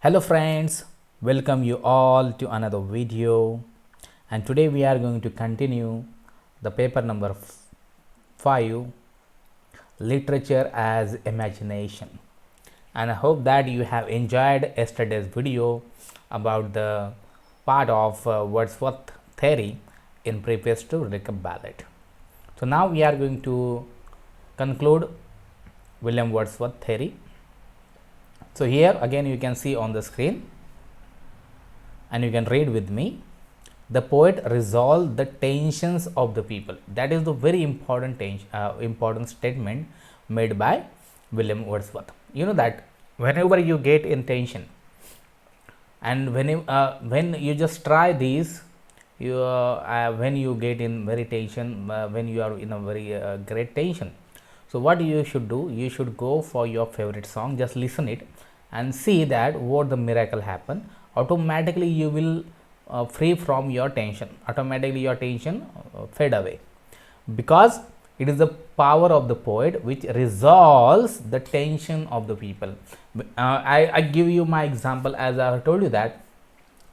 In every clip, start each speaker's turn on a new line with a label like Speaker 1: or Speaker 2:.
Speaker 1: Hello friends, welcome you all to another video, and today we are going to continue the paper number 5, literature as imagination. And I hope that you have enjoyed yesterday's video about the part of Wordsworth theory in preface to Rickham Ballad. So now we are going to conclude William Wordsworth theory. So here again you can see on the screen and you can read with me. The poet resolved the tensions of the people. That is the very important important statement made by William Wordsworth. You know that whenever you get in tension and when you just try these, when you get in very tension, when you are in a very great tension. So what you should do, you should go for your favorite song, just listen it and see that what the miracle happen. Automatically you will free from your tension, automatically your tension fade away, because it is the power of the poet which resolves the tension of the people. I give you my example. As I have told you that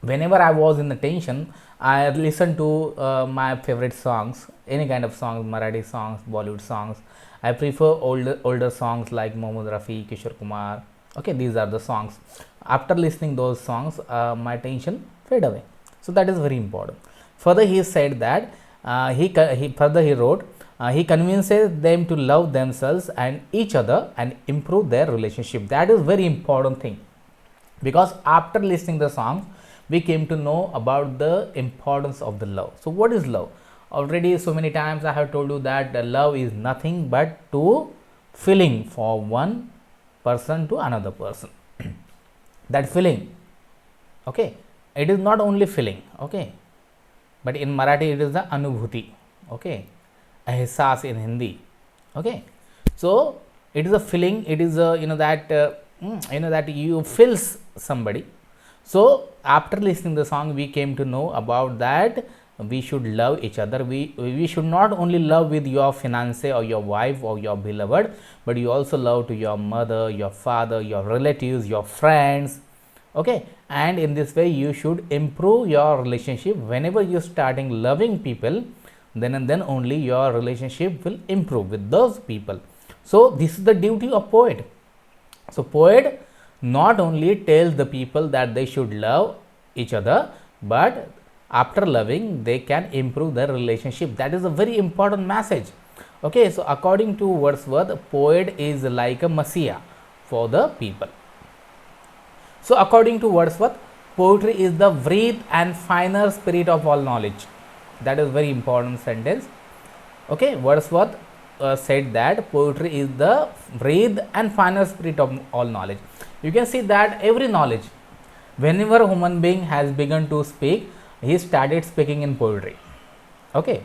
Speaker 1: whenever I was in the tension, I listen to my favorite songs, any kind of songs, Marathi songs, Bollywood songs. I prefer older songs like Mohammad Rafi, Kishore Kumar. Okay, these are the songs. After listening those songs, my tension fade away. So that is very important. Further, he said that he wrote, he convinces them to love themselves and each other and improve their relationship. That is very important thing, because after listening the songs, we came to know about the importance of the love. So what is love? Already so many times I have told you that love is nothing but to feeling for one person to another person. That feeling, okay, it is not only feeling, okay, but in Marathi it is the anubhuti, okay, ehsas in Hindi, okay. So it is a feeling, it is a that you feels somebody. So after listening the song, we came to know about that we should love each other. We should not only love with your fiancé or your wife or your beloved, but you also love to your mother, your father, your relatives, your friends, okay. And in this way you should improve your relationship. Whenever you starting loving people, then and then only your relationship will improve with those people. So this is the duty of poet. So poet not only tells the people that they should love each other, but after loving they can improve their relationship. That is a very important message, okay. So according to Wordsworth, poet is like a messiah for the people. So according to Wordsworth, poetry is the breath and finer spirit of all knowledge. That is very important sentence, okay. Wordsworth said that poetry is the breath and finer spirit of all knowledge. You can see that every knowledge, whenever human being has begun to speak, he started speaking in poetry, okay.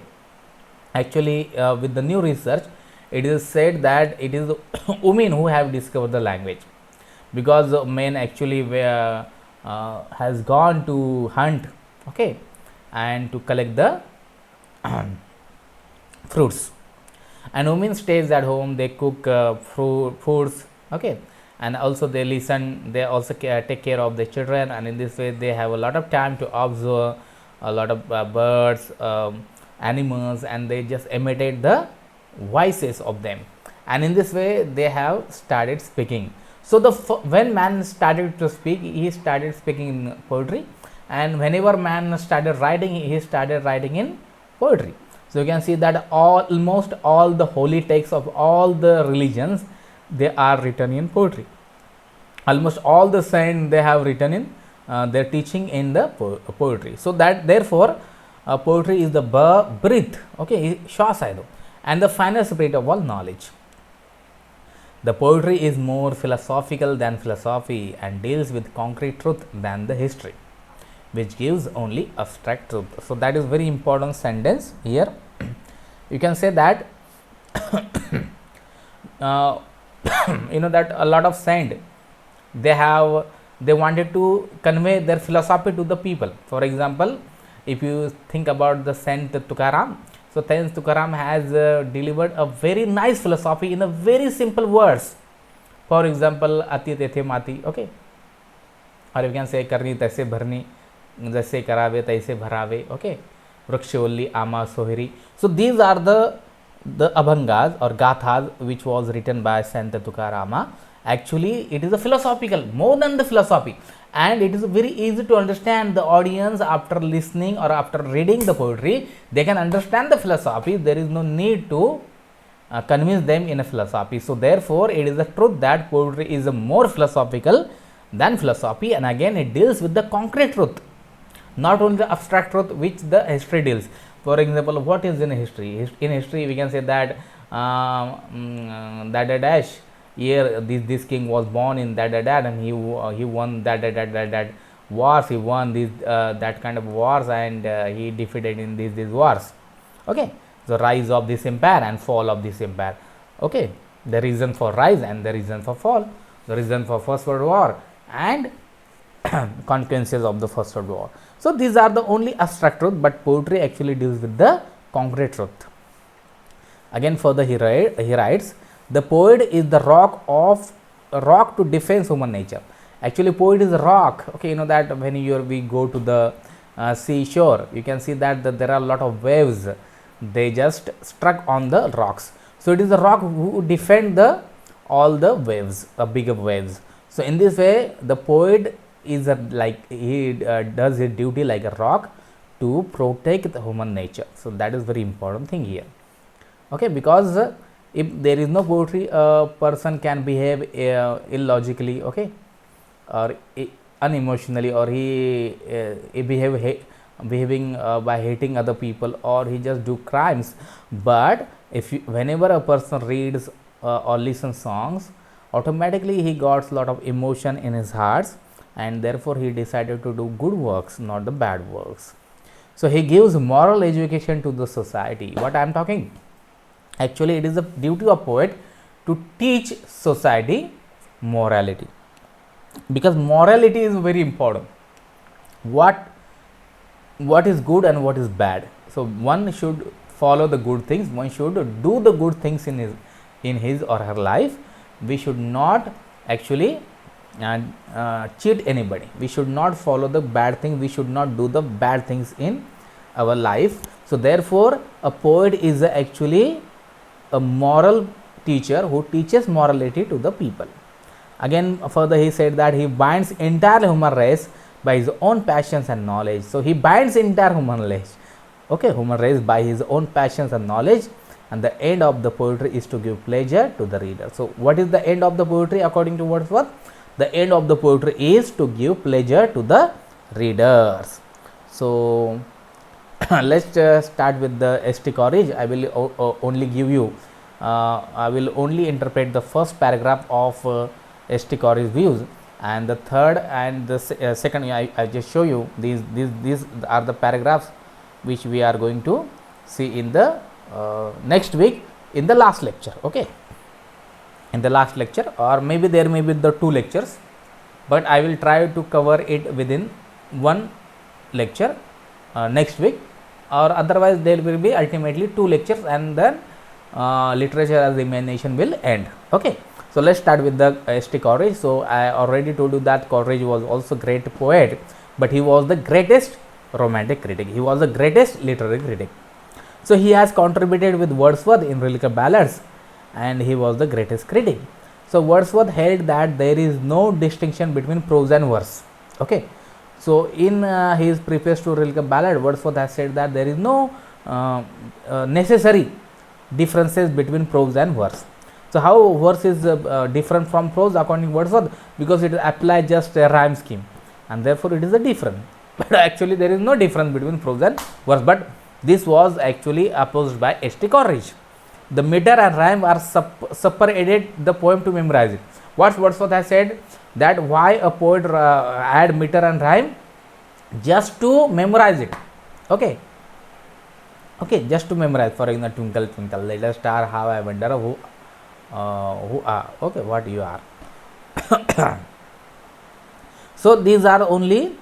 Speaker 1: Actually with the new research, it is said that it is women who have discovered the language, because men actually has gone to hunt, okay, and to collect the fruits, and women stays at home, they cook foods, okay, and also they listen, they also take care of their children, and in this way they have a lot of time to observe a lot of birds, animals, and they just imitate the voices of them, and in this way they have started speaking. So when man started to speak, he started speaking in poetry, and whenever man started writing, he started writing in poetry. So you can see that almost all the holy texts of all the religions, they are written in poetry. Almost all the saints, they have written in their teaching in the poetry. So that therefore poetry is the breath, okay, shwas hai do, and the final spirit of all knowledge. The poetry is more philosophical than philosophy and deals with concrete truth than the history, which gives only abstract truth. So that is very important sentence here. You can say that that a lot of saints, they wanted to convey their philosophy to the people. For example, if you think about the Saint Tukaram, so Saint Tukaram has delivered a very nice philosophy in a very simple words. For example, ati tethe mati, okay, or you can say करनी तैसे भरनी, जैसे करावे तैसे भरावे. Okay, वृक्षवल्ली आमा सोहरी. So these are the abhangas or gathas which was written by Sant Tukarama. Actually it is a philosophical, more than the philosophy, and it is very easy to understand. The audience, after listening or after reading the poetry, they can understand the philosophy. There is no need to convince them in a philosophy. So therefore it is the truth that poetry is a more philosophical than philosophy, and again it deals with the concrete truth, not only the abstract truth which the history deals. For example, what is in history? In history we can say that that dash year this king was born in that and he won that wars, he won this that kind of wars, and he defeated in these wars. Okay, the rise of this empire and fall of this empire. Okay, the reason for rise and the reason for fall, the reason for First World War and consequences of the First World War. So these are the only abstract truth, but poetry actually deals with the concrete truth. Again further he writes, the poet is the rock to defense human nature. Actually poet is a rock. Okay, you know that when we go to the seashore, you can see that there are a lot of waves, they just struck on the rocks. So it is the rock who defend all the waves, bigger waves. So in this way the poet is he does his duty like a rock to protect the human nature. So that is very important thing here. Okay, because if there is no poetry, a person can behave illogically, okay, or unemotionally, or he behaving by hating other people, or he just do crimes. But if whenever a person reads or listens songs, automatically he got a lot of emotion in his hearts, and therefore he decided to do good works, not the bad works. So he gives moral education to the society. What I am talking, actually it is the duty of poet to teach society morality, because morality is very important. What is good and what is bad. So one should follow the good things, one should do the good things in his or her life. We should not actually cheat anybody, we should not follow the bad things, we should not do the bad things in our life. So therefore a poet is actually a moral teacher who teaches morality to the people. Again further he said that he binds entire human race by his own passions and knowledge. So he binds entire human race, okay, human race by his own passions and knowledge, and the end of the poetry is to give pleasure to the reader. So what is the end of the poetry according to Wordsworth? The end of the poetry is to give pleasure to the readers. So let's start with the St. Coleridge. I will only give you I will only interpret the first paragraph of St. Coleridge's views, and the third and the second I just show you. These are the paragraphs which we are going to see in the next week in the last lecture. Okay, in the last lecture, or maybe there may be the 2 lectures, but I will try to cover it within 1 lecture next week, or otherwise there will be ultimately 2 lectures, and then literature as imagination will end. Okay, so let's start with the St. Coleridge. So I already told you that Coleridge was also great poet, but he was the greatest romantic critic, he was the greatest literary critic. So he has contributed with Wordsworth in Rilke ballads, and he was the greatest critic. So Wordsworth held that there is no distinction between prose and verse. Okay, so in his preface to Rilke ballad, Wordsworth has said that there is no necessary differences between prose and verse. So how verse is different from prose according to Wordsworth? Because it applies just a rhyme scheme, and therefore it is a different. But actually there is no difference between prose and verse, but this was actually opposed by St. Coleridge. The meter and rhyme are separated the poem to memorize it. What Wordsworth has said, that why a poet add meter and rhyme? Just to memorize it. Okay, just to memorize. For example, twinkle twinkle little star, how I wonder who are. Okay, what you are. So these are only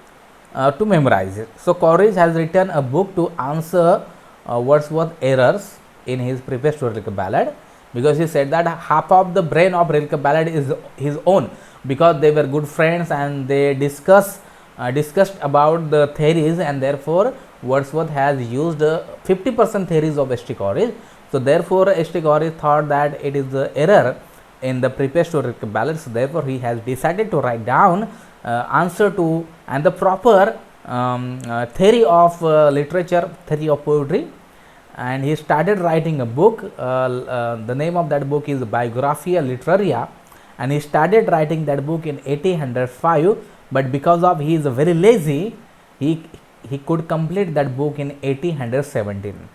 Speaker 1: to memorize it. So Coleridge has written a book to answer Wordsworth errors in his preface to Rilke ballad. because he said that half of the brain of Rilke Ballard is his own, because they were good friends and they discussed about the theories, and therefore Wordsworth has used 50% theories of St. Coleridge. So therefore St. Coleridge thought that it is the error in the preface to Rilke Ballad. So therefore he has decided to write down answer to and the proper theory of literature, theory of poetry, and he started writing a book. The name of that book is Biographia Literaria, and he started writing that book in 1805, but because of he is very lazy, he could complete that book in 1817.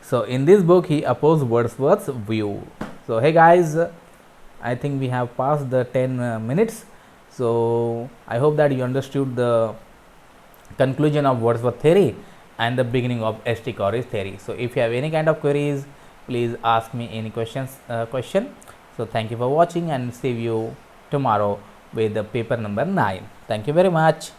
Speaker 1: So in this book he opposed Wordsworth's view. So hey guys, I think we have passed the 10 minutes. So I hope that you understood the conclusion of Wordsworth theory and the beginning of St. Coleridge theory. So if you have any kind of queries, please ask me any question. So thank you for watching, and see you tomorrow with the paper number 9. Thank you very much.